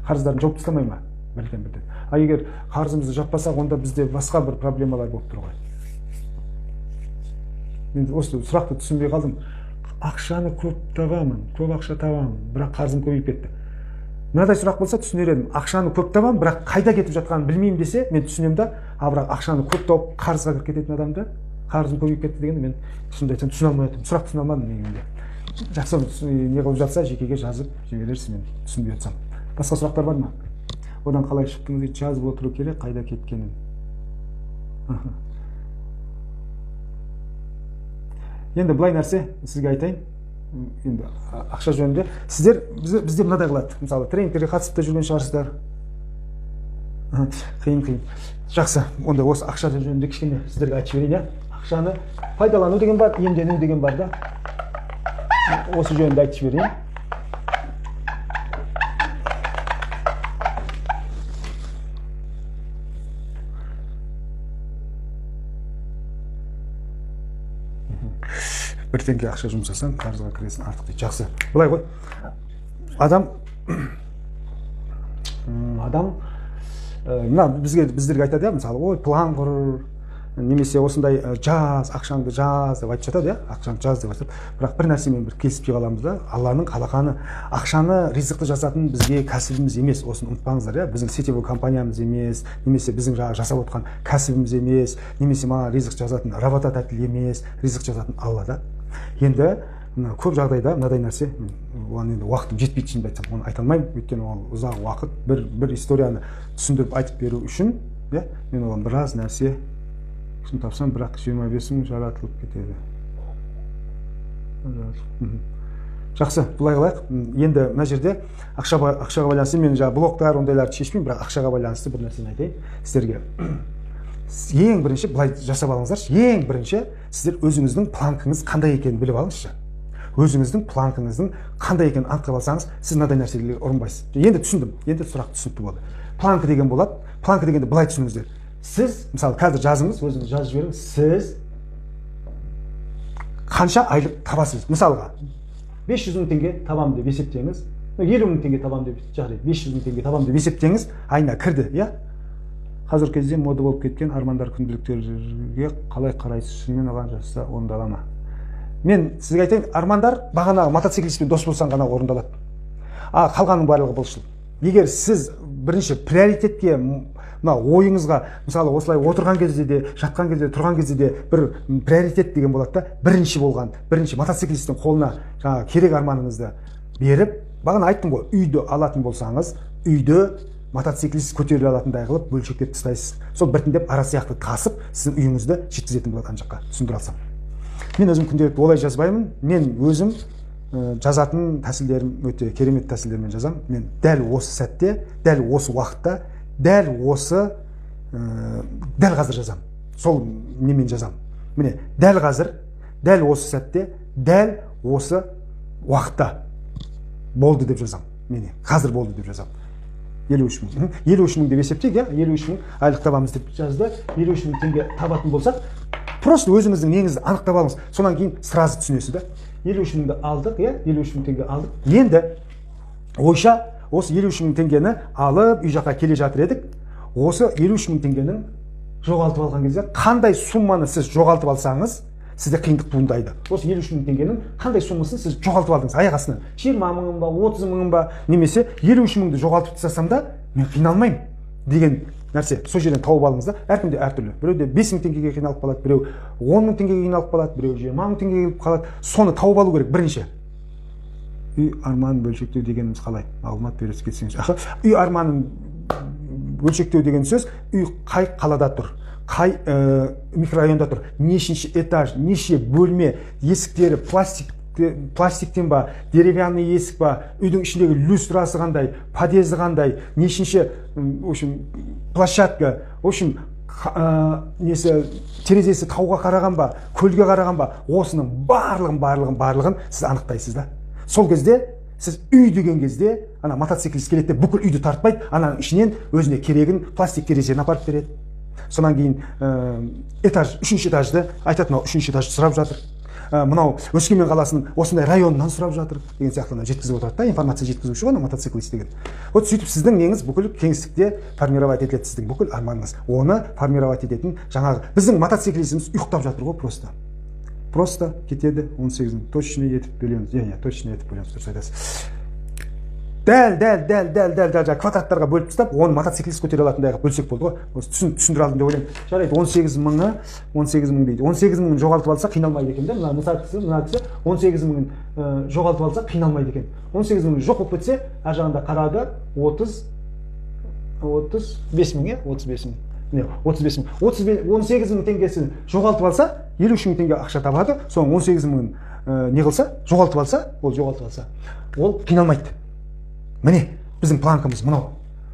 Speaker 1: Қарыздарын жауып тастамай ма? Бірден. А егер қарызымызды жаппасақ, онда бізде басқа бір проблемалар болып тұр ғой. Мен осы сұрақты түсінбей қалдым. Ақшаны көп табамын, көп ақша табамын, бірақ қарызым көбейіп кетті. Мынадай сұрақ болса түсінер едім. Ақшаны көп табамын, бірақ қайда кетіп жатқанын білмеймін десе, мен түсінемін да, бірақ ақшаны көп тауып қарызға кіріп кететін адамды, қарызым көбейіп кетті дегенді мен түсіне алмай отырмын. Сұрақ түсіне алмадым негізінде. Жақсы, не қылып жатса жекеге жазып жіберерсіз, мен түсінбей отырсам. Басқа сұрақтар бар ма? Одан қалай шықтыңыз дейді, жазып отыру керек, қайда кеткенін. Енді былай нәрсе сізге айтайын. Енді ақша жөнінде сіздер бізде мынадай қылады. Мысалы, тренингтерге қатысып та жүрген шығарсыздар. Қиын. Жақсы, онда осы ақша жөнінде кішкене сіздерге айтып жіберейін, иә. Ақшаны пайдалану деген бар, иемдену деген бар да. Осы жөнінде айтып жіберейін. Бір теңге ақша жұмсасаң, қарызға кіресің артық дейді. Жақсы. Былай ғой. Мына біздерге айтады, мысалы, ой, план құр, немесе осындай жаз, ақшаңды жаз деп айтып жатады, ақшаңды жаз деп айтып. Бірақ бір нәрсемен бір келіспей қаламыз да, Алланың қалағаны, ақшаны, ризықты жасатын бізге кәсібіміз емес, осыны ұмытпаңыздар, біздің сетевой компаниямыз емес, немесе біздің жасап отқан кәсібіміз емес, немесе маған ризық жазатын работодатель емес, ризық жазатын Алла да. Енді көп жағдайда мынадай нәрсе, оған енді уақытым жетпейді, шынымды айтсам, оны айта алмаймын, өйткені ол ұзақ уақыт бір историяны түсіндіріп айтып беру үшін, мен оған біраз нәрсе тапсам, бірақ 25 мың жаратылып кетеді. Жақсы, былай қылайық. Енді мына жерде ақшаға байланысты мен блоктар ондайларды шешпеймін, бірақ ақшаға байланысты бір нәрсені айтайын сіздерге. Ең бірінші былай жасап алыңыздаршы. Ең бірінші сіздер өзіңіздің планкаңыз қандай екенін біліп алыңызшы. Өзіңіздің планкаңыздың қандай екенін анықтап алсаңыз, сіз мынадай нәрселерге ұрынбайсыз. Енді түсіндім. Енді сұрақ түсінікті болды. Планка деген болады. Планка дегенді былай түсініңіздер. Сіз, мысалы, қазір жазыңыз, өзіңіз жазып жіберіңіз. Сіз қанша айлық табасыз? Мысалға, 500 мың теңге табам деп есептеңіз. 50 мың теңге табам деп жарайды. 500 мың теңге табам деп есептеңіз. Айына кірді, иә? Қазіргі кезде мода болып кеткен армандар, күнделіктерге қалай қарайсыз? Шынымен оған жасаса орындала ма? Мен сізге айтайын, армандар бағанағы мотоциклистпен дос болсаң ғана орындалады. Қалғанның барлығы бұлшыл. Егер сіз бірінші приоритетке ойыңызға, мысалы, осылай отырған кезде де, жатқан кезде, тұрған кезде де бір приоритет деген болады да, бірінші мотоциклисттің қолына керек арманыңызды беріп, бағана айттым ғой, үйді алатын болсаңыз, үйді мотоциклист көтеріле алатындай қылып бөлшектеп тастайсыз. Сол біртіндеп ара сияқты тасып, сіздің үйіңізді жеткізетін болады ана жаққа, түсіндіре алсам. Мен өзім күнделікті олай жазбаймын. Мен өзім жазатын тәсілдерім өте керемет тәсілдермен жазам. Мен дәл осы сәтте, дәл осы уақытта, дәл қазір жазам. Сол немен жазам. Міне, дәл қазір, дәл осы сәтте, дәл осы уақытта болды деп жазам. Міне, қазір болды деп жазам. 53 мың. 53 мың деп есептейік, 53 мың айлық табамыз деп жазды. 53 мың теңге табатын болсақ, просто өзіңіздің неңізді анықтап алыңыз. Сонан кейін сразу түсінесіз да. 53 мыңды алдық, 53 мың теңге алдық. Енді ойша осы 53 мың теңгені алып үй жаққа келе жатыр едік. Осы 53 мың теңгенің жоғалтып алған кезде қандай сумманы сіз жоғалтып алсаңыз, сізде қиындық туындайды. Осы 53 мың теңгенің қандай суммасын сіз жоғалтып алдыңыз аяқ астынан? 20 мыңын ба, 30 мыңын ба, немесе 53 мыңды жоғалтып тастасам да, мен қиналмаймын деген нәрсе. Сол жерден тауып алыңыз да. Әркімде әртүрлі. Біреуде 5 мың теңгеге қиналып қалады, біреу 10 мың теңгеге қиналып қалады, біреу 20 мың теңгеге келіп қалады. Соны тауып алу керек бірінші. Үй арманын бөлшектеу дегеніміз қалай? Мағлұмат беріп кетсеңіз. Үй арманын бөлшектеу деген сөз, үй қай қалада тұр, қай микрорайонда тұр, нешінші этаж, неше бөлме, есіктері пластиктен ба, деревянный есік ба, үйдің ішіндегі люстрасы қандай, подъезді қандай, нешінші, в общем, площадка, в общем, терезесі тауға қараған ба, көлге қараған ба, осының барлығын сіз анықтайсыз да. Сол кезде сіз үй деген кезде, ана мотоциклист келеді, бүкіл үйді тартпайды, ананың ішінен өзіне керегін пластик терезені апарып береді. Сонан кейін этаж, 3-ші этажды айтады, мынау 3-ші этажды сұрап жатыр. Мынау Өскемен қаласының осындай районынан сұрап жатыр деген сияқты жеткізіп отырады да, информация жеткізуші ғой мотоциклист деген. Вот сөйтіп сіздің неңіз бүкіл кеңістікте формировать етіледі, сіздің бүкіл арманыңыз. Оны формировать ететін жаңағы біздің мотоциклистіміз ұйықтап жатыр ғой просто. Просто кетеді 18-ін точно етіп бөлеміз. Точно етіп бөлеміз, дұрыс айтасыз. Дәл квадраттарға бөліп тастап, оны мотоциклист көтере алатындай қылып бөлсек болды ғой. Осы түсіндіре алдым деп ойлаймын. Жарайды, 18 мың дейді. 18 мыңын жоғалтып алса қиналмайды екен да. Мына кісі 18 мыңын жоғалтып алса қиналмайды екен. 18 мыңы жоқ болып кетсе, ар жағында қарады 35 мың, 35 мың. 35 мың. 18 мың теңгесін жоғалтып алса, 53 мың теңге ақша табады. Соның 18 мыңын не қылса, жоғалтып алса, ол қиналмайды. Міне, біздің планкамыз мынау.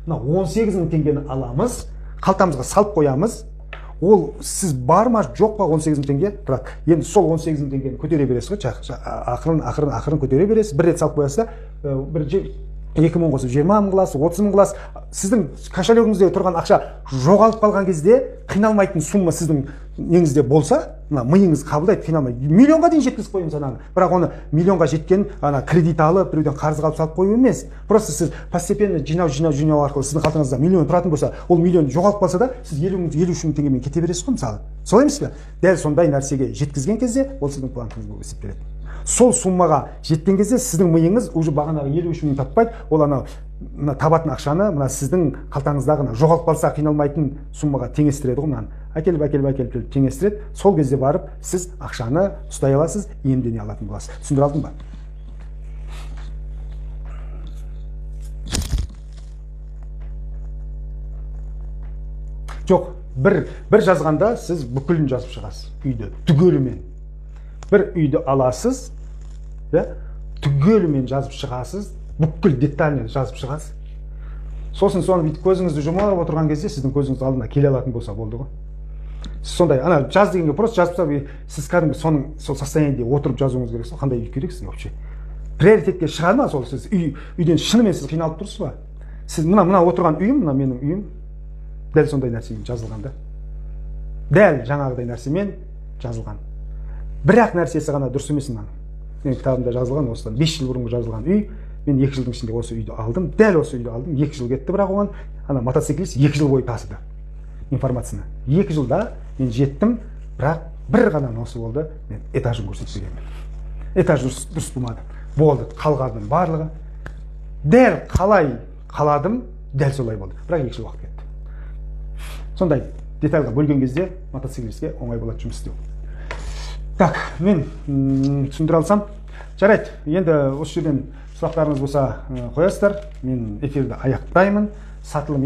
Speaker 1: 18 мың теңгені аламыз, қалтамызға салып қоямыз. Ол сіз бар ма, жоқ па 18 мың теңге тұрады. Енді сол 18 мың теңгені көтере бересіз ғой, ақырын көтере бересіз. Бір рет салып қоясыз да, 2 мың қосып 20 мың қыласыз, 30 мың қыласыз. Сіздің кошелегіңізде тұрған ақша жоғалып қалған кезде қиналмайтын сумма сіздің неңізде болса, миыңыз қабылдайды, қиналмайды. Миллионға дейін жеткізіп қойыңыз ананы. Бірақ оны миллионға жеткен кредит алып, біреуден қарыз алып салып қою емес. Просто сіз постепенно жинау арқылы сіздің қалтаңызда миллион тұратын болса, ол миллион жоғалып қалса да, сіз 53 мың теңгемен кете бересіз ғой, мысалы. Солай емес пе? Дәл сондай нәрсеге жеткізген кезде, ол сіздің планыңыз болып есептеледі. Сол суммаға жеткен кезде сіздің миыңыз уже бағанағы 53 мың таппайды, ол табатын ақшаны сіздің қалтаңыздағы жоғалып қалса қиналмайтын суммаға теңестіреді ғой, әкеліп теңестіреді. Сол кезде барып сіз ақшаны ұстай аласыз, иемдене алатын боласыз. Түсіндіре алдым ба? Жоқ, бір жазғанда сіз бүкілін жазып шығасыз, үйді түгелімен. Бір үйді аласыз, түгелімен жазып шығасыз, бүкіл детальмен жазып шығасыз. Сосын соны бүйтіп көзіңізді жұмып отырған кезде сіздің көзіңіз алдына келе алатын болса болды ғой. Сондай, ана жаз дегенге просто жазып, сіз кәдімгі сол состояниеде отырып жазуыңыз керек. Қандай үй керек сізге вообще? Приоритетке шығады ма сол? Сіз үйден шынымен сіз қиналып тұрсыз ба? Сіз мына отырған үйім, мына менің үйім, дәл сондай нәрсемен жазылған да. Дәл жаңағыдай нәрсемен жазылған. Бірақ нәрсесі ғана дұрыс емес мына. Менің кітабымда жазылған, осыдан 5 жыл бұрынғы жазылған үй. Мен 2 жылдың ішінде осы үйді алдым, дәл осы үйді алдым. 2 жыл кетті, бірақ оған ана мотоциклист 2 жыл бойы тасыды информацияны. 2 жылда мен жеттім, бірақ бір ғана осы болды, мен этажын көрсетпегенмін. Этаж дұрыс болмады. Болды, қалғанның барлығы дәл қалай қаладым, дәл солай болды. Бірақ 2 жыл уақыт кетті. Сондай детальға бөлген кезде мотоциклистке оңай болады жұмыс істеу. Так, мен түсіндіре алсам, жарайды. Енді осы жерден сұрақтарыңыз болса қоясыздар. Мен эфирді аяқтаймын. Сатылым